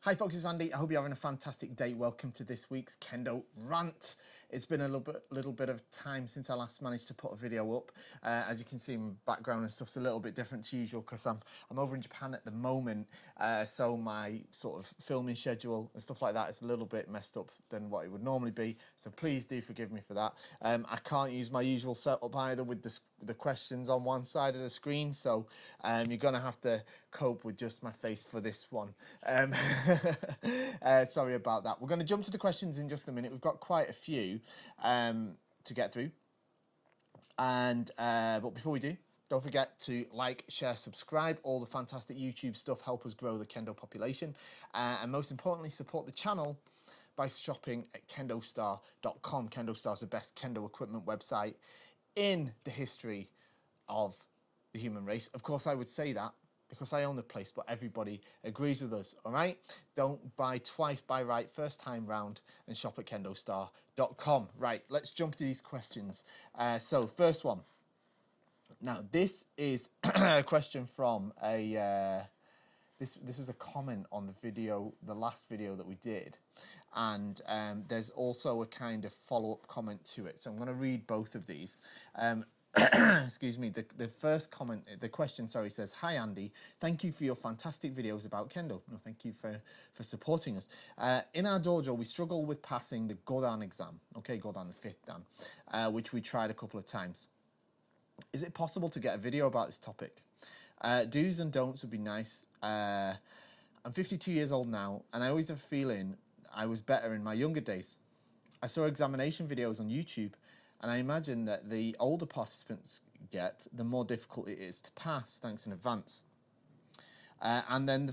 Hi folks, it's Andy. I hope you're having a fantastic day. Welcome to this week's Kendo rant. It's been a little bit of time since I last managed to put a video up. As you can see, my background and stuff's a little bit different to usual because I'm over in Japan at the moment. So my sort of filming schedule and stuff like that is a little bit messed up than what it would normally be. So please do forgive me for that. I can't use my usual setup either with the questions on one side of the screen. So you're going to have to cope with just my face for this one. Sorry about that. We're going to jump to the questions in just a minute. We've got quite a few to get through. And but before we do, don't forget to like, share, subscribe. All the fantastic YouTube stuff help us grow the Kendo population. And most importantly, support the channel by shopping at KendoStar.com. KendoStar is the best Kendo equipment website in the history of the human race. Of course, I would say that because I own the place, but everybody agrees with us, all right? Don't buy twice, buy right, first time round, and shop at KendoStar.com. Right, let's jump to these questions. So, first one. Now, this is a question from a... This was a comment on the video, the last video that we did, and there's also a kind of follow-up comment to it. So I'm going to read both of these. Excuse me. The first comment, the question, sorry, says, "Hi Andy, thank you for your fantastic videos about Kendo." No, thank you for supporting us. In our dojo, we struggle with passing the Godan exam. Okay, Godan, the fifth dan, which we tried a couple of times. Is it possible to get a video about this topic? Do's and don'ts would be nice. I'm 52 years old now, and I always have a feeling I was better in my younger days. I saw examination videos on YouTube, and I imagine that the older participants get, the more difficult it is to pass. Thanks in advance. And then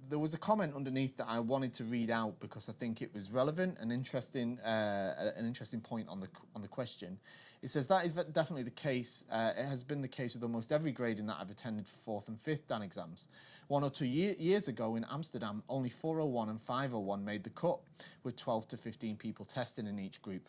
there was a comment underneath that I wanted to read out because I think it was relevant and interesting, an interesting point on the question. It says that is definitely the case. It has been the case with almost every grading that I've attended for 4th and 5th Dan exams. 1 or 2 years ago in Amsterdam, only 401 and 501 made the cut, with 12 to 15 people testing in each group.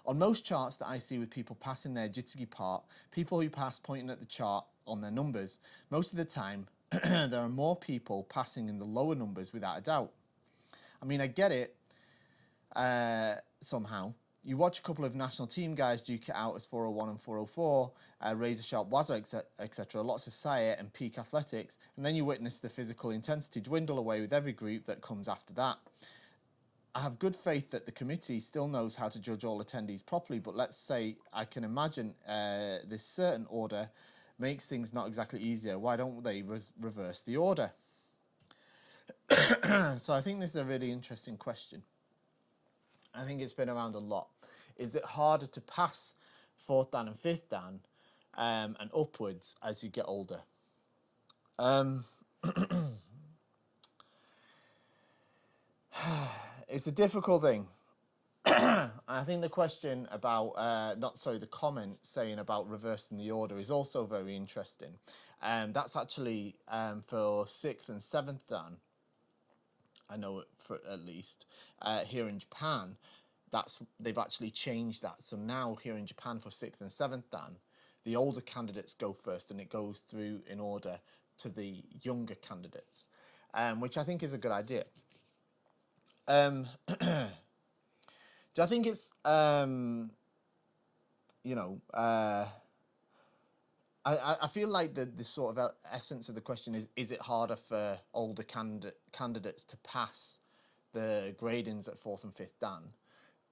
On most charts that I see with people passing their jitsugi part, people who pass pointing at the chart on their numbers, most of the time there are more people passing in the lower numbers without a doubt. I mean, I get it somehow. You watch a couple of national team guys duke it out as 401 and 404, razor sharp waza, etc., lots of sae and peak athletics, and then you witness the physical intensity dwindle away with every group that comes after that. I have good faith that the committee still knows how to judge all attendees properly, but let's say I can imagine this certain order makes things not exactly easier. Why don't they reverse the order? So I think this is a really interesting question. I think it's been around a lot. Is it harder to pass 4th Dan and 5th Dan and upwards as you get older? It's a difficult thing. I think the question about, the comment saying about reversing the order is also very interesting. That's actually for 6th and 7th Dan. I know it for at least here in Japan. They've actually changed that. So now here in Japan for 6th and 7th Dan, the older candidates go first, and it goes through in order to the younger candidates, which I think is a good idea. Do I think it's, I feel like the sort of essence of the question is it harder for older candidates to pass the gradings at 4th and 5th Dan?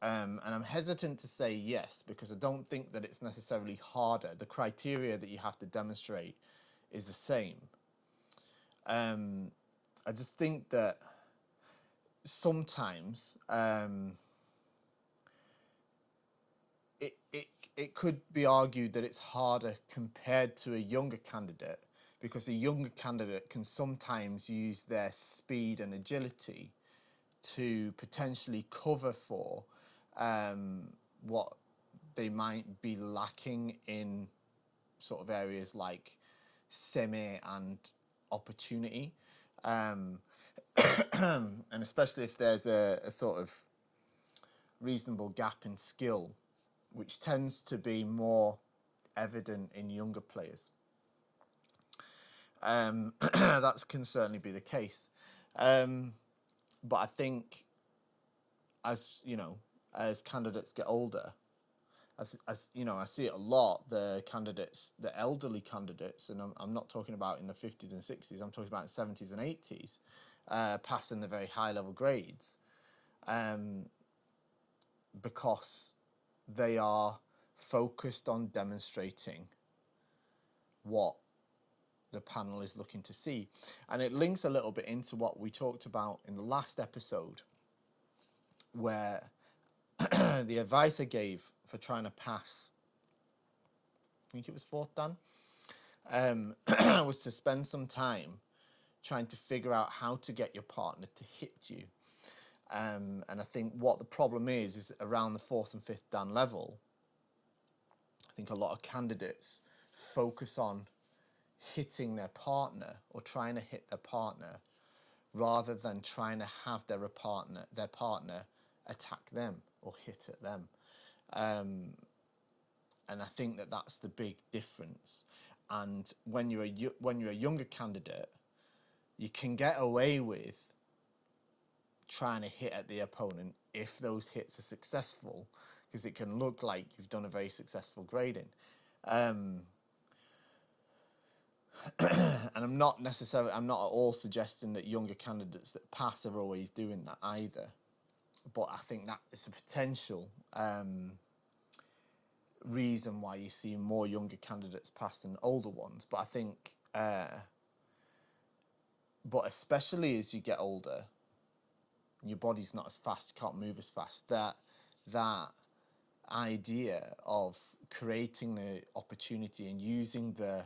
And I'm hesitant to say yes, because I don't think that it's necessarily harder. The criteria that you have to demonstrate is the same. I just think that sometimes it could be argued that it's harder compared to a younger candidate, because a younger candidate can sometimes use their speed and agility to potentially cover for what they might be lacking in sort of areas like semi and opportunity, and especially if there's a sort of reasonable gap in skill, which tends to be more evident in younger players. That can certainly be the case. But I think as as candidates get older, as you know, I see it a lot. The candidates, the elderly candidates, and I'm not talking about in the 50s and 60s. I'm talking about 70s and 80s, passing the very high level grades, because they are focused on demonstrating what the panel is looking to see. And it links a little bit into what we talked about in the last episode, where the advice I gave for trying to pass, I think it was fourth Dan, was to spend some time trying to figure out how to get your partner to hit you. And I think what the problem is around the fourth and fifth Dan level, I think a lot of candidates focus on hitting their partner or trying to hit their partner rather than trying to have their partner attack them or hit at them. And I think that that's the big difference. And when you're a younger candidate, you can get away with trying to hit at the opponent if those hits are successful, because it can look like you've done a very successful grading. And I'm not at all suggesting that younger candidates that pass are always doing that either. But I think that is a potential reason why you see more younger candidates pass than older ones. But I think, but especially as you get older, and your body's not as fast, you can't move as fast, that idea of creating the opportunity and using the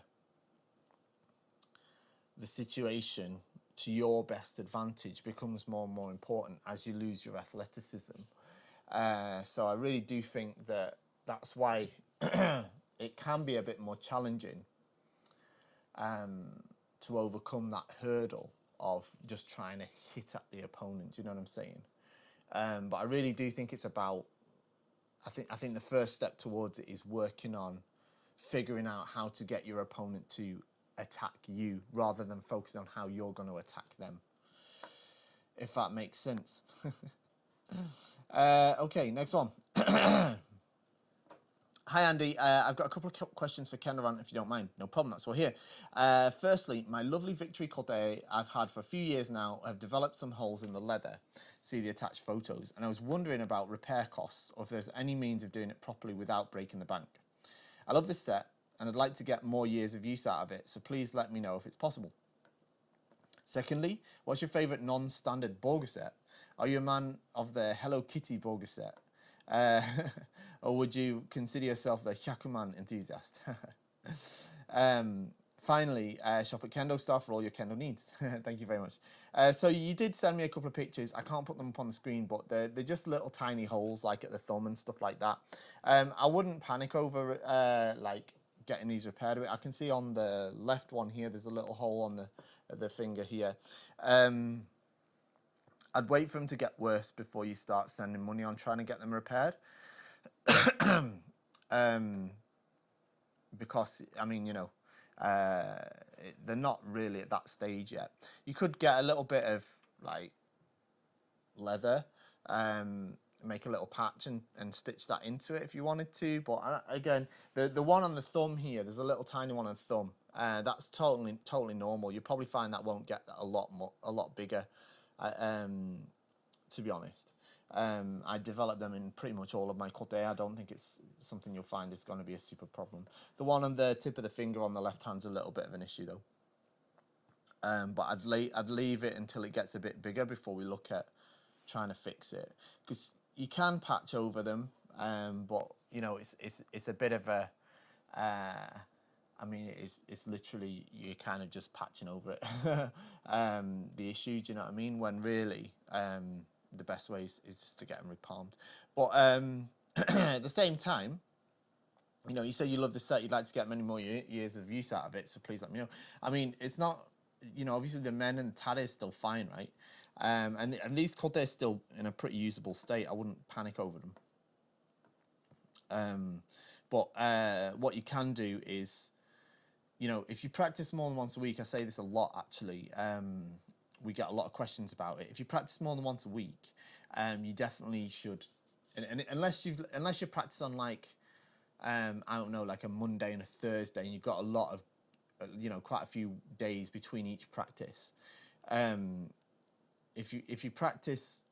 situation to your best advantage becomes more and more important as you lose your athleticism. So I really do think that that's why it can be a bit more challenging to overcome that hurdle of just trying to hit at the opponent. Do you know what I'm saying? But I really do think it's about, I think the first step towards it is working on figuring out how to get your opponent to attack you rather than focusing on how you're going to attack them, if that makes sense. Okay, next one. Hi, Andy. I've got a couple of questions for Kendo RANT, if you don't mind. No problem, that's why we're here. Firstly, my lovely Victory Corday I've had for a few years now have developed some holes in the leather. See the attached photos. And I was wondering about repair costs, or if there's any means of doing it properly without breaking the bank. I love this set, and I'd like to get more years of use out of it, so please let me know if it's possible. Secondly, what's your favourite non-standard Borger set? Are you a man of the Hello Kitty Borger set? Or would you consider yourself the Hyakuman enthusiast? Finally, shop at KendoStar for all your Kendo needs. Thank you very much. So you did send me a couple of pictures. I can't put them up on the screen, but they're just little tiny holes like at the thumb and stuff like that. I wouldn't panic over like getting these repaired. I can see on the left one here, there's a little hole on the finger here. I'd wait for them to get worse before you start sending money on trying to get them repaired. Because, I mean, you know, they're not really at that stage yet. You could get a little bit of, like, leather, make a little patch and stitch that into it if you wanted to. But, again, the one on the thumb here, there's a little tiny one on the thumb. That's totally normal. You'll probably find that won't get a lot bigger. To be honest, I developed them in pretty much all of my kote. I don't think it's something you'll find is going to be a super problem. The one on the tip of the finger on the left hand's a little bit of an issue though. But I'd leave it until it gets a bit bigger before we look at trying to fix it, because you can patch over them, but you know it's a bit of a. I mean, it's literally you're kind of just patching over it. The issue, do you know what I mean? When really, the best way is just to get them repalmed. But at the same time, you know, you say you love the set, you'd like to get many more years of use out of it, so please let me know. I mean, it's not, you know, obviously the men and the tare is still fine, right? And these kote are still in a pretty usable state. I wouldn't panic over them. But what you can do is, you know, if you practice more than once a week, I say this a lot actually, we get a lot of questions about it. If you practice more than once a week, you definitely should, and unless you practice on like, I don't know, like a Monday and a Thursday, and you've got a lot of, quite a few days between each practice. If you practice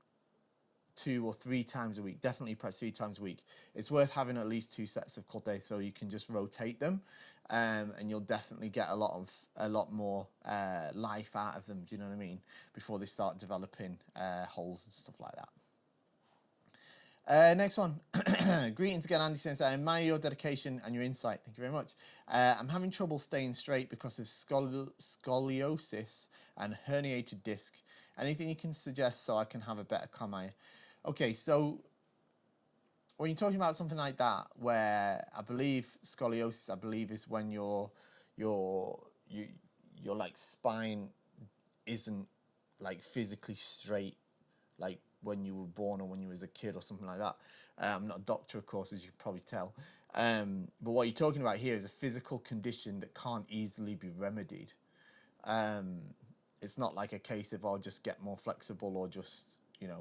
2 or 3 times a week, definitely practice 3 times a week. It's worth having at least 2 sets of kote so you can just rotate them, and you'll definitely get a lot more life out of them. Do you know what I mean? Before they start developing holes and stuff like that. Next one. Greetings again, Andy Sensei. I admire your dedication and your insight. Thank you very much. I'm having trouble staying straight because of scoliosis and herniated disc. Anything you can suggest so I can have a better Kamai? Okay, so when you're talking about something like that, where I believe scoliosis, is when your like spine isn't like physically straight, like when you were born or when you was a kid or something like that. I'm not a doctor, of course, as you can probably tell. But what you're talking about here is a physical condition that can't easily be remedied. It's not like a case of I'll just get more flexible or just,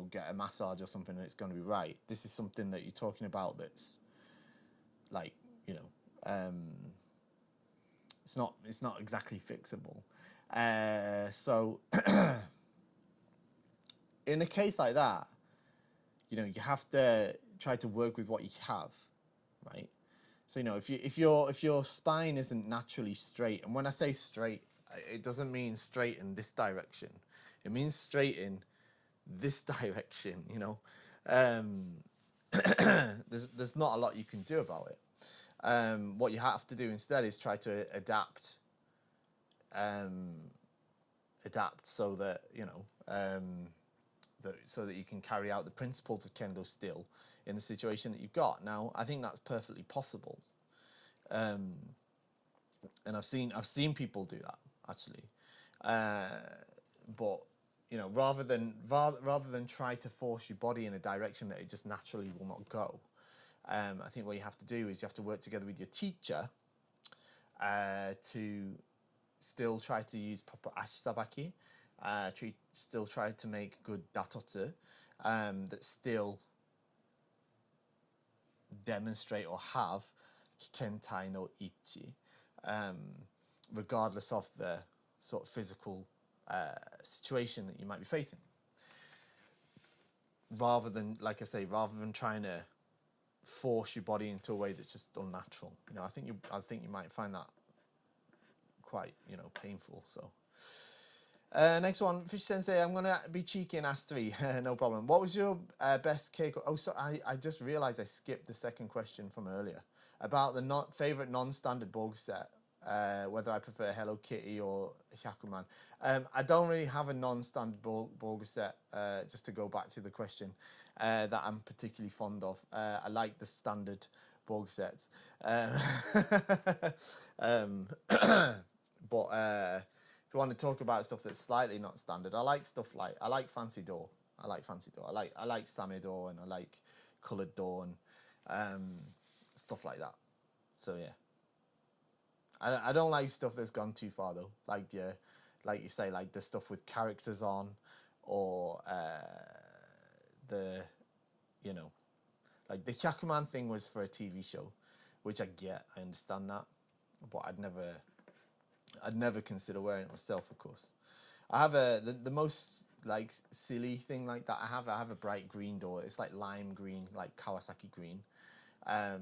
get a massage or something and it's going to be right. This is something that you're talking about that's like, it's not exactly fixable. So in a case like that, you have to try to work with what you have, right? So if your spine isn't naturally straight, and when I say straight, it doesn't mean straight in this direction. It means straight in this direction. There's not a lot you can do about it. What you have to do instead is try to adapt so that so that you can carry out the principles of Kendo still in the situation that you've got. Now, I think that's perfectly possible, and I've seen people do that actually. But rather than try to force your body in a direction that it just naturally will not go, I think what you have to do is you have to work together with your teacher to still try to use proper ashitabaki, still try to make good datotsu that still demonstrate or have kentai no Icchi, regardless of the sort of physical situation that you might be facing. Rather than, like I say, trying to force your body into a way that's just unnatural. I think you might find that quite, painful. So next one, Fish Sensei, I'm gonna be cheeky and ask 3. No problem. What was your best cake? Oh, so I just realized I skipped the second question from earlier about the favorite non-standard borg set. Whether I prefer Hello Kitty or Hyakuman. I don't really have a non-standard borg set, just to go back to the question, that I'm particularly fond of. I like the standard borg sets. But if you want to talk about stuff that's slightly not standard, I like stuff like, I like Fancy Door. I like Same Door, and I like Coloured Door, and stuff like that. So yeah. I don't like stuff that's gone too far though, like you say, like the stuff with characters on, or like the Hyakuman thing was for a TV show, which I understand that, but I'd never consider wearing it myself, of course. I have the most like silly thing like that. I have a bright green door. It's like lime green, like Kawasaki green, that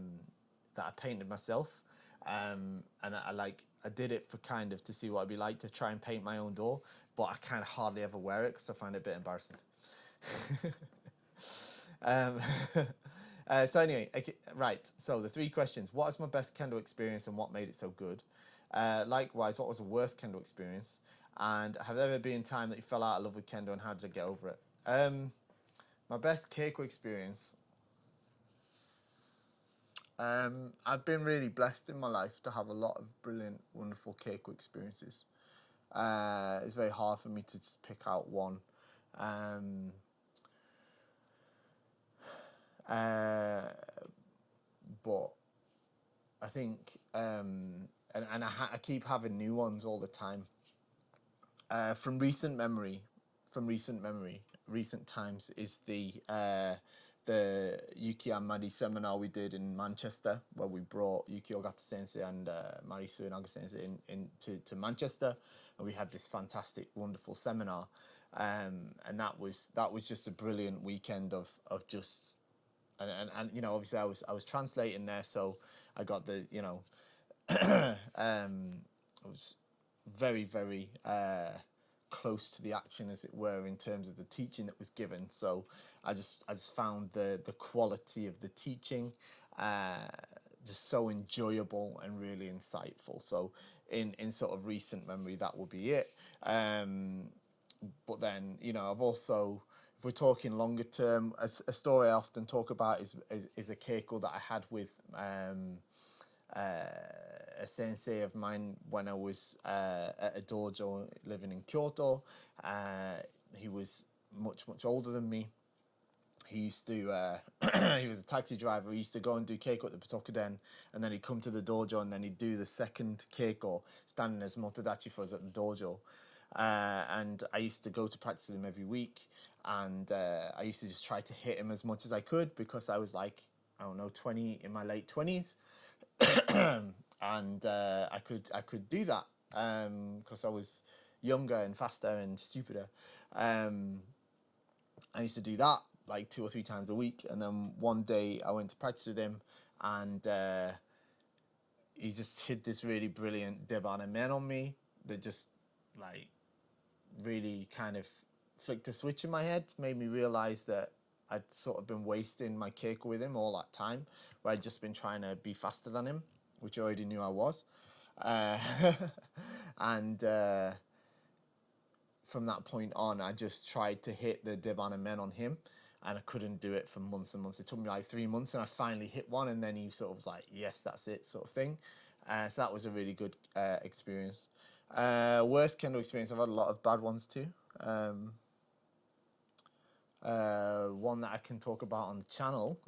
I painted myself. And I did it for kind of to see what it'd be like to try and paint my own door, but I kind of hardly ever wear it because I find it a bit embarrassing. So anyway, right. So the 3 questions: what is my best Kendo experience and what made it so good? Likewise, what was the worst Kendo experience? And have there ever been a time that you fell out of love with Kendo, and how did I get over it? My best Keiko experience. I've been really blessed in my life to have a lot of brilliant, wonderful Keiko experiences. It's very hard for me to just pick out one. But I think, and I keep having new ones all the time. From recent memory, from recent memory, recent times, is the Yuki and Mari seminar we did in Manchester, where we brought Yuki Ogata Sensei and Mari Suinaga Sensei to Manchester, and we had this fantastic, wonderful seminar, and that was just a brilliant weekend of just. And you know, obviously I was translating there, so I got the, you know, I was very close to the action, as it were, in terms of the teaching that was given. So I just found the quality of the teaching just so enjoyable and really insightful. So in sort of recent memory, that will be it. But then, you know, I've also, if we're talking longer term, a story I often talk about is a keiko that I had with a sensei of mine when I was at a dojo living in Kyoto. He was much older than me. He used to, he was a taxi driver. He used to go and do keiko at the Pitokuden, and then he'd come to the dojo, and then he'd do the second keiko, standing as motodachi for us at the dojo. And I used to go to practice with him every week, and I used to just try to hit him as much as I could, because I was like, I don't know, 20, in my late 20s. And I could do that because I was younger and faster and stupider. I used to do that like 2 or 3 times a week, and then one day I went to practice with him, and he just hit this really brilliant debana men on me that just like really kind of flicked a switch in my head, made me realize that I'd sort of been wasting my keiko with him all that time, where I'd just been trying to be faster than him, which I already knew I was. And from that point on, I just tried to hit the debana men on him, and I couldn't do it for months and months. It took me like 3 months, and I finally hit one, and then he sort of was like, yes, that's it, sort of thing. So that was a really good experience. Worst kendo experience, I've had a lot of bad ones too. One that I can talk about on the channel.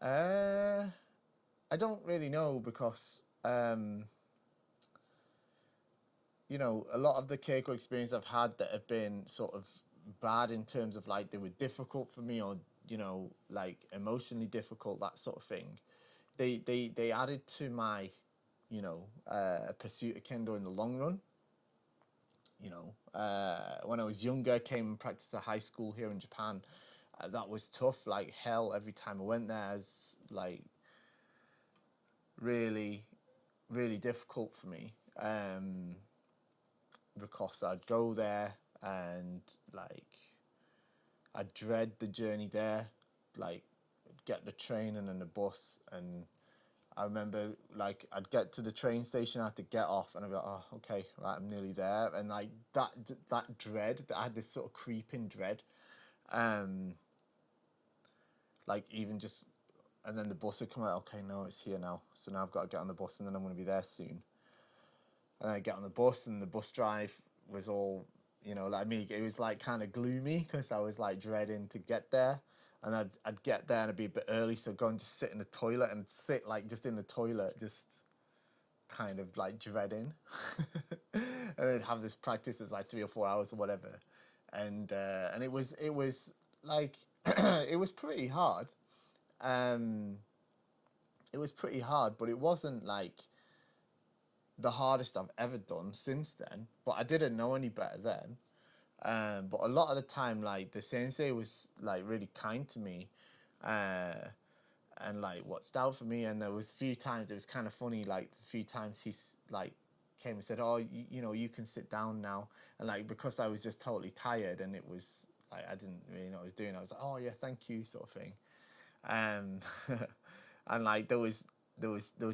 I don't really know, because you know, a lot of the keiko experience I've had that have been sort of bad in terms of like they were difficult for me, or you know, like emotionally difficult, that sort of thing. They added to my, you know, pursuit of kendo in the long run. You know, when I was younger, I came and practiced at high school here in Japan. That was tough, like hell. Every time I went there, it was like really difficult for me, because I'd go there and like I'd dread the journey there, like get the train and then the bus, and I remember like I'd get to the train station, I had to get off, and I'd be like, oh, okay, right, I'm nearly there, and like that dread, I had this sort of creeping dread, like even just, and then the bus would come out, okay, no, it's here now, so now I've got to get on the bus, and then I'm going to be there soon. And then I get on the bus, and the bus drive was all, you know, like me, it was like kind of gloomy, because I was like dreading to get there. And I'd get there and I'd be a bit early, so go and just sit in the toilet, and sit like just in the toilet, just kind of like dreading. And then have this practice that's like 3 or 4 hours or whatever. And it was like it was pretty hard. It was pretty hard, but it wasn't like the hardest I've ever done since then. But I didn't know any better then. But a lot of the time, like the sensei was like really kind to me, and like watched out for me. And there was a few times it was kind of funny. Like a few times he's like came and said, "Oh, you know, you can sit down now." And like because I was just totally tired, and it was like I didn't really know what I was doing. I was like, "Oh yeah, thank you," sort of thing. And like there was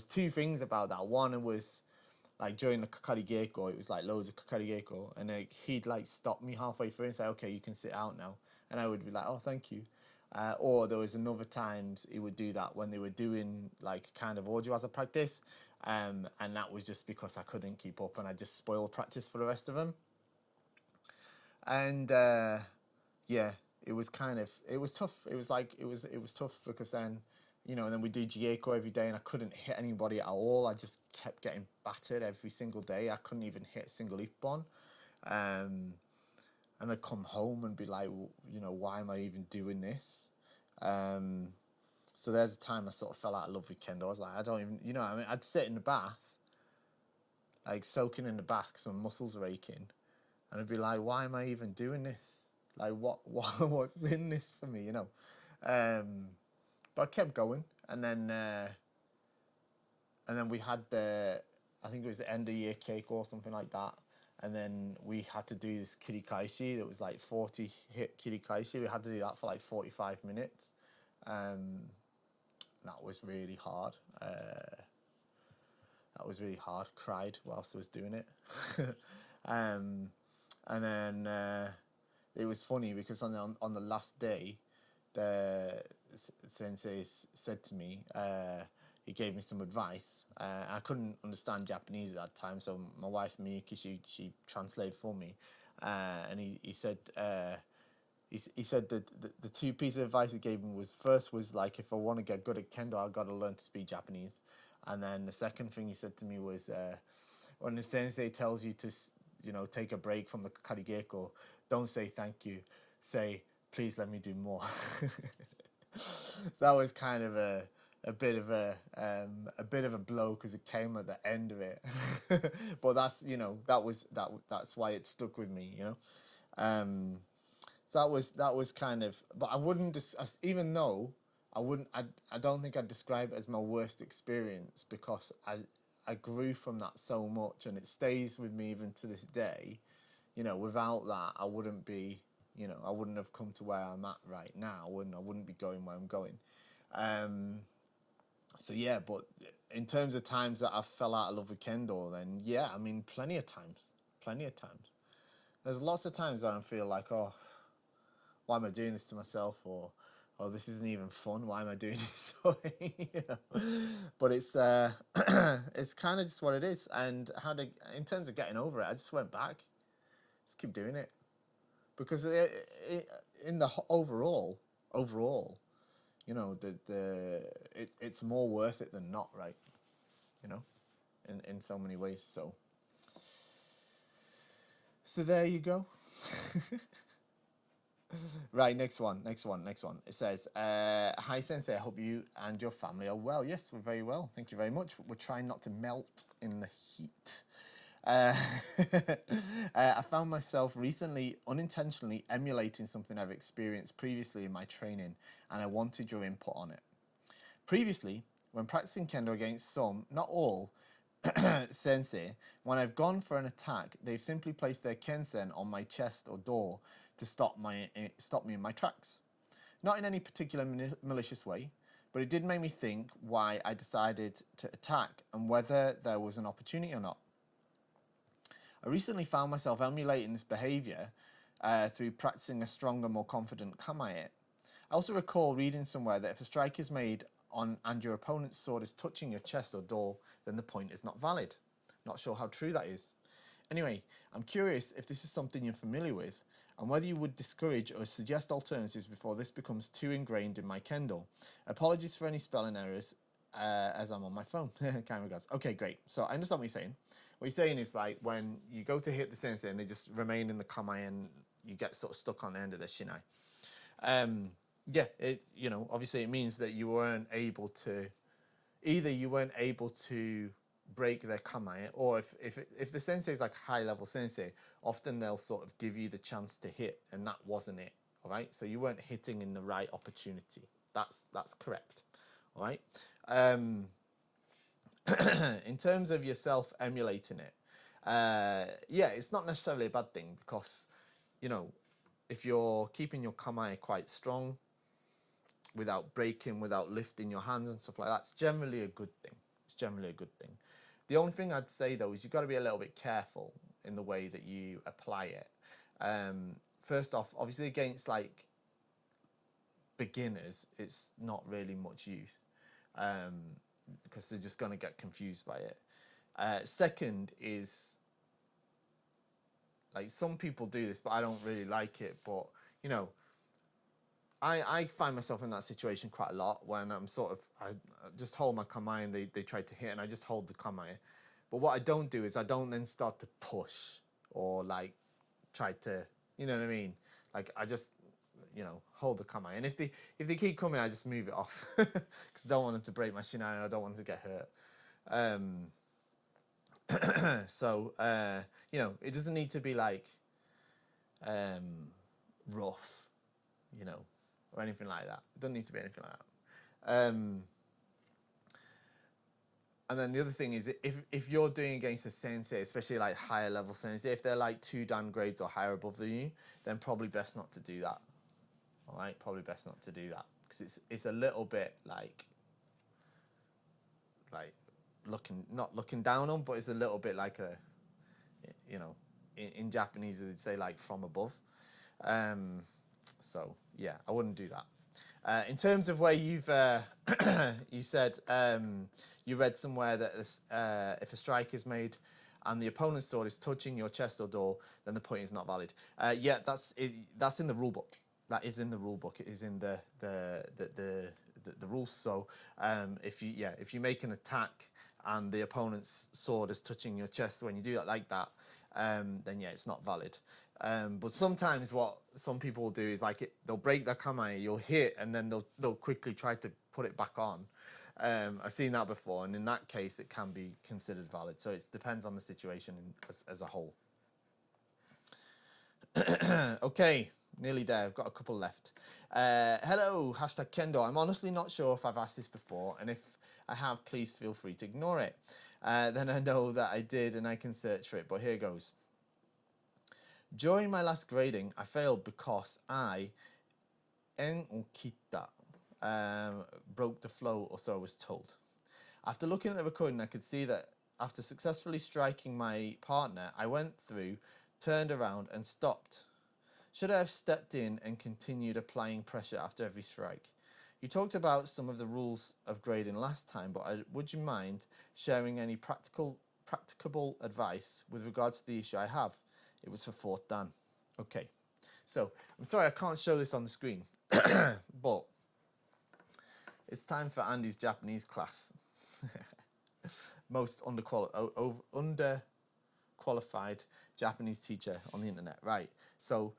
2 things about that. One was like during the Kakari Geiko, it was like loads of Kakari Geiko, and like he'd like stop me halfway through and say, okay, you can sit out now. And I would be like, oh, thank you. Or there was another times he would do that when they were doing like kind of audio as a practice. And that was just because I couldn't keep up, and I just spoiled practice for the rest of them. And yeah, it was kind of, it was tough. It was like, it was tough, because then, you know, and then we do Jieko every day, and I couldn't hit anybody at all. I just kept getting battered every single day. I couldn't even hit a single ippon. Um, and I'd come home and be like, you know, why am I even doing this? Um, so there's a time I sort of fell out of love with Kendo. I was like, I don't even, you know, I mean, I'd sit in the bath, like soaking in the bath because my muscles are aching, and I'd be like, why am I even doing this? Like, what's in this for me, you know? But I kept going, and then we had I think it was the end of year cake or something like that. And then we had to do this kirikaishi that was like 40 hit kirikaishi. We had to do that for like 45 minutes. That was really hard. Cried whilst I was doing it. And then it was funny because on the last day, the sensei said to me, he gave me some advice. I couldn't understand Japanese at that time, so my wife Miyuki, she translated for me, and he said he said that the two pieces of advice he gave me was, first was like, if I want to get good at kendo, I've got to learn to speak Japanese, and then the second thing he said to me was, when the sensei tells you to, you know, take a break from the karigeko, don't say thank you, say please let me do more. So that was kind of a bit of a blow because it came at the end of it. But that's, you know, that's why it stuck with me, you know. So that was kind of, but I wouldn't even though I don't think I'd describe it as my worst experience, because I grew from that so much, and it stays with me even to this day. You know, without that, I wouldn't be, you know, I wouldn't have come to where I'm at right now, and I wouldn't be going where I'm going. So yeah, but in terms of times that I fell out of love with Kendo, then yeah, I mean, plenty of times. There's lots of times that I feel like, oh, why am I doing this to myself? Or, oh, this isn't even fun. Why am I doing this? You know? But it's it's kind of just what it is. And in terms of getting over it, I just went back, just keep doing it, because in the overall, you know, it's more worth it than not, right? You know, in so many ways. So there you go. Right, next one. It says, hi Sensei, I hope you and your family are well. Yes, we're very well. Thank you very much. We're trying not to melt in the heat. I found myself recently unintentionally emulating something I've experienced previously in my training, and I wanted your input on it. Previously, when practicing kendo against some, not all, sensei, when I've gone for an attack, they've simply placed their kensen on my chest or door to stop me in my tracks. Not in any particular malicious way, but it did make me think why I decided to attack and whether there was an opportunity or not. I recently found myself emulating this behaviour through practicing a stronger, more confident Kamai. I also recall reading somewhere that if a strike is made on and your opponent's sword is touching your chest or door, then the point is not valid. Not sure how true that is. Anyway, I'm curious if this is something you're familiar with, and whether you would discourage or suggest alternatives before this becomes too ingrained in my kendo. Apologies for any spelling errors, as I'm on my phone. Kind regards. Okay, great. So I understand what you're saying. What you're saying is, like, when you go to hit the sensei and they just remain in the kamai and you get sort of stuck on the end of the shinai. Yeah, you know, obviously it means that you weren't able to break their kamai, or if the sensei is like high level sensei, often they'll sort of give you the chance to hit, and that wasn't it. All right, so you weren't hitting in the right opportunity. That's correct. All right. In terms of yourself emulating it, yeah, it's not necessarily a bad thing, because, you know, if you're keeping your kamai quite strong, without breaking, without lifting your hands and stuff like that, it's generally a good thing. The only thing I'd say, though, is you've got to be a little bit careful in the way that you apply it. First off, obviously against like beginners, it's not really much use, because they're just going to get confused by it. Second is, like, some people do this, but I don't really like it. But, you know, I find myself in that situation quite a lot when I'm sort of, I just hold my Kamai and they try to hit and I just hold the Kamai. But what I don't do is I don't then start to push or like try to, you know what I mean? Like I just, you know, hold the Kamai. And if they keep coming, I just move it off because I don't want them to break my shinai and I don't want them to get hurt. So, you know, it doesn't need to be like rough, you know, or anything like that. It doesn't need to be anything like that. And then the other thing is if you're doing against a sensei, especially like higher level sensei, if they're like 2 dan grades or higher above than you, then probably best not to do that. All right, probably best not to do that because it's a little bit like not looking down on, but it's a little bit like a, you know, in Japanese they'd say like from above. So yeah, I wouldn't do that. In terms of where you've you said you read somewhere that if a strike is made and the opponent's sword is touching your chest or door, then the point is not valid. Yeah, that's in the rule book. That is in the rule book. It is in the rules. So if you make an attack and the opponent's sword is touching your chest when you do that like that, then yeah, it's not valid. But sometimes what some people will do is like they'll break their Kamai, you'll hit, and then they'll quickly try to put it back on. I've seen that before, and in that case, it can be considered valid. So it depends on the situation as a whole. Okay, nearly there. I've got a couple left. Hello, hashtag Kendo. I'm honestly not sure if I've asked this before, and if I have, please feel free to ignore it. Then I know that I did, and I can search for it, but here goes. During my last grading, I failed because I broke the flow, or so I was told. After looking at the recording, I could see that after successfully striking my partner, I went through, turned around, and stopped. Should I have stepped in and continued applying pressure after every strike? You talked about some of the rules of grading last time, but would you mind sharing any practicable advice with regards to the issue I have? It was for 4th dan. Okay, so I'm sorry I can't show this on the screen, but it's time for Andy's Japanese class. Most underqualified Japanese teacher on the internet. Right, so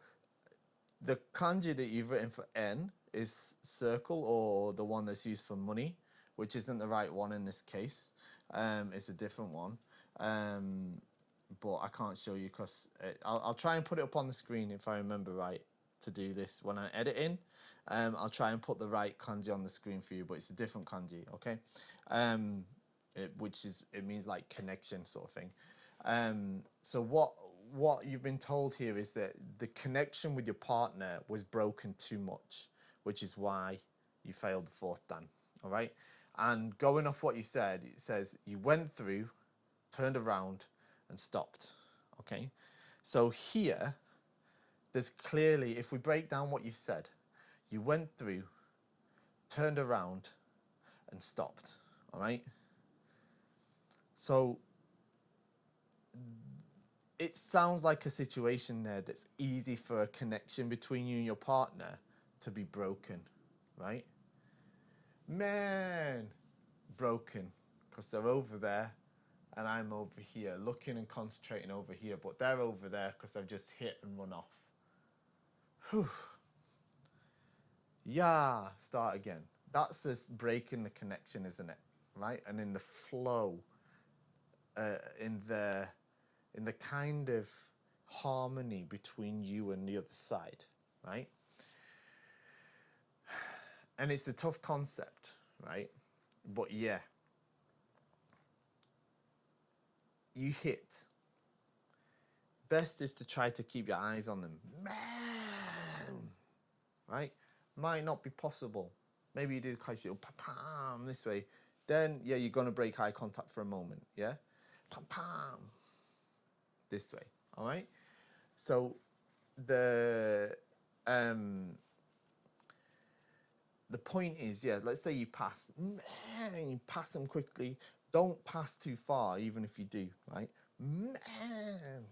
the kanji that you've written for N is circle, or the one that's used for money, which isn't the right one in this case. It's a different one. But I can't show you because I'll try and put it up on the screen if I remember right to do this when I edit in. I'll try and put the right kanji on the screen for you, but it's a different kanji, okay? It means like connection sort of thing. So what you've been told here is that the connection with your partner was broken too much, which is why you failed the 4th dan, all right? And going off what you said, it says you went through, turned around, and stopped, okay? So here, there's clearly, if we break down what you said, you went through, turned around, and stopped, all right? So it sounds like a situation there that's easy for a connection between you and your partner to be broken, right? Man, broken, because they're over there and I'm over here, looking and concentrating over here, but they're over there because I've just hit and run off. Whew. Yeah, start again. That's just breaking the connection, isn't it? Right? And in the flow, in the kind of harmony between you and the other side, right? And it's a tough concept, right? But yeah, you hit. Best is to try to keep your eyes on them. Man, right? Might not be possible. Maybe you did kaishu, pam, this way. Then, yeah, you're going to break eye contact for a moment, yeah? Pam, pam, this way, all right? So the point is, yeah, let's say you pass, man, you pass them quickly. Don't pass too far, even if you do, right? Man.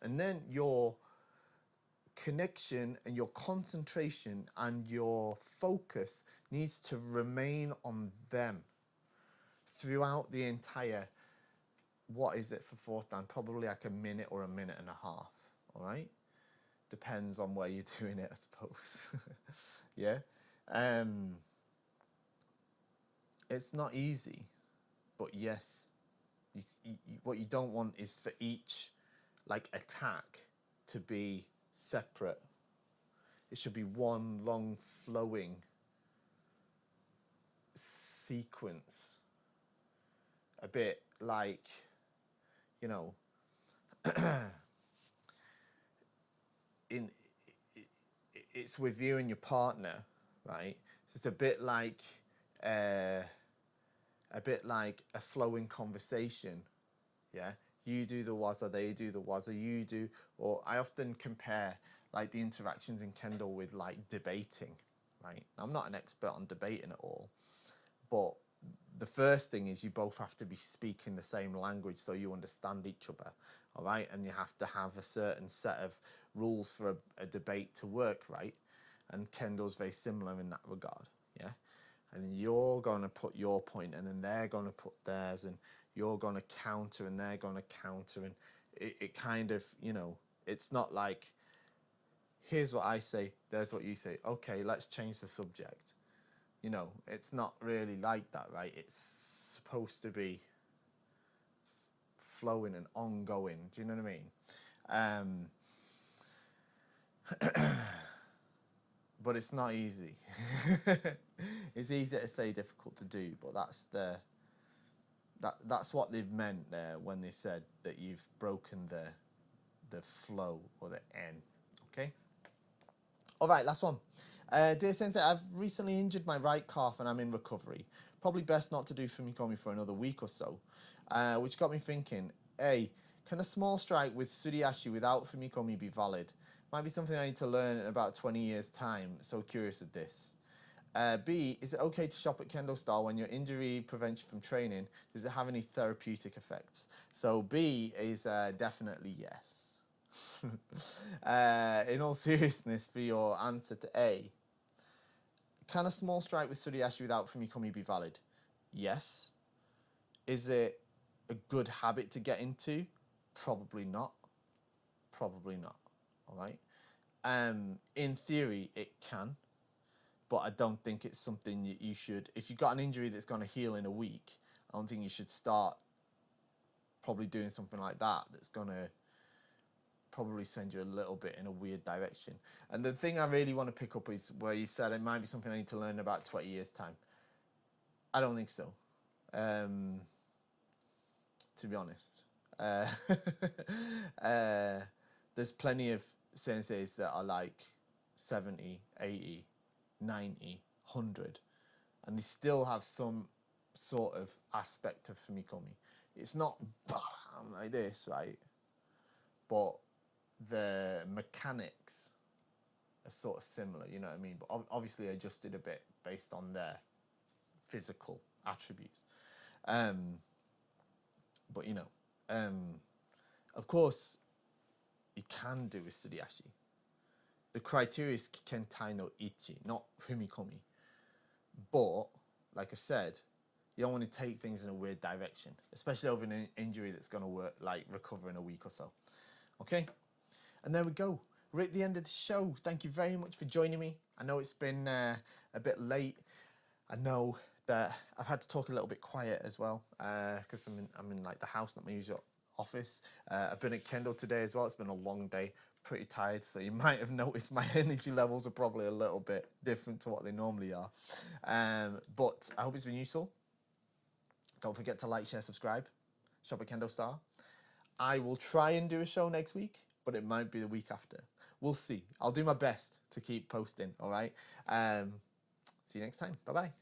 And then your connection and your concentration and your focus needs to remain on them throughout the entire, what is it for fourth dan? Probably like a minute or a minute and a half, all right? Depends on where you're doing it, I suppose. Yeah? It's not easy, but yes, what you don't want is for each like attack to be separate. It should be one long flowing sequence, a bit like, you know, it's with you and your partner, right? So it's a bit like a flowing conversation. Yeah, you do the waza, they do the waza, you do. Or I often compare like the interactions in Kendo with like debating, right? I'm not an expert on debating at all, but the first thing is you both have to be speaking the same language so you understand each other, all right? And you have to have a certain set of rules for a debate to work, right? And Kendo's very similar in that regard, yeah? And then you're going to put your point, and then they're going to put theirs, and you're going to counter, and they're going to counter, and it kind of, you know, it's not like, here's what I say, there's what you say. Okay, let's change the subject. You know, it's not really like that, right? It's supposed to be flowing and ongoing. Do you know what I mean? But it's not easy. It's easy to say, difficult to do, but that's what they've meant there when they said that you've broken the flow or the N. Okay? All right, last one. Dear Sensei, I've recently injured my right calf and I'm in recovery. Probably best not to do Fumikomi for another week or so. Which got me thinking, A, can a small strike with Suriashi without Fumikomi be valid? Might be something I need to learn in about 20 years' time, so curious of this. B, is it okay to shop at KendoStar when your injury prevents you from training? Does it have any therapeutic effects? So B is definitely yes. In all seriousness, for your answer to A, can a small strike with Suriashi without Fumikomi be valid? Yes. Is it a good habit to get into? Probably not. Probably not. All right. In theory, it can, but I don't think it's something that you should. If you've got an injury that's going to heal in a week, I don't think you should start probably doing something like that. That's going to probably send you a little bit in a weird direction. And the thing I really want to pick up is where you said it might be something I need to learn in about 20 years' time. I don't think so, to be honest. There's plenty of senseis that are like 70, 80, 90, 100, and they still have some sort of aspect of Fumikomi. It's not bam like this, right? But the mechanics are sort of similar, you know what I mean? But obviously adjusted a bit based on their physical attributes. But you know, of course, you can do with Suriashi. The criteria is Kentai no Icchi, not Fumikomi. But, like I said, you don't want to take things in a weird direction, especially over an injury that's going to recover in a week or so. Okay? And there we go. We're at the end of the show. Thank you very much for joining me. I know it's been a bit late. I know that I've had to talk a little bit quiet as well because I'm in like the house, not my usual office. I've been at Kendo today as well. It's been a long day, pretty tired, so you might have noticed my energy levels are probably a little bit different to what they normally are. But I hope it's been useful. Don't forget to like, share, subscribe. Shop at KendoStar. I will try and do a show next week, but it might be the week after. We'll see. I'll do my best to keep posting, all right? See you next time. Bye-bye.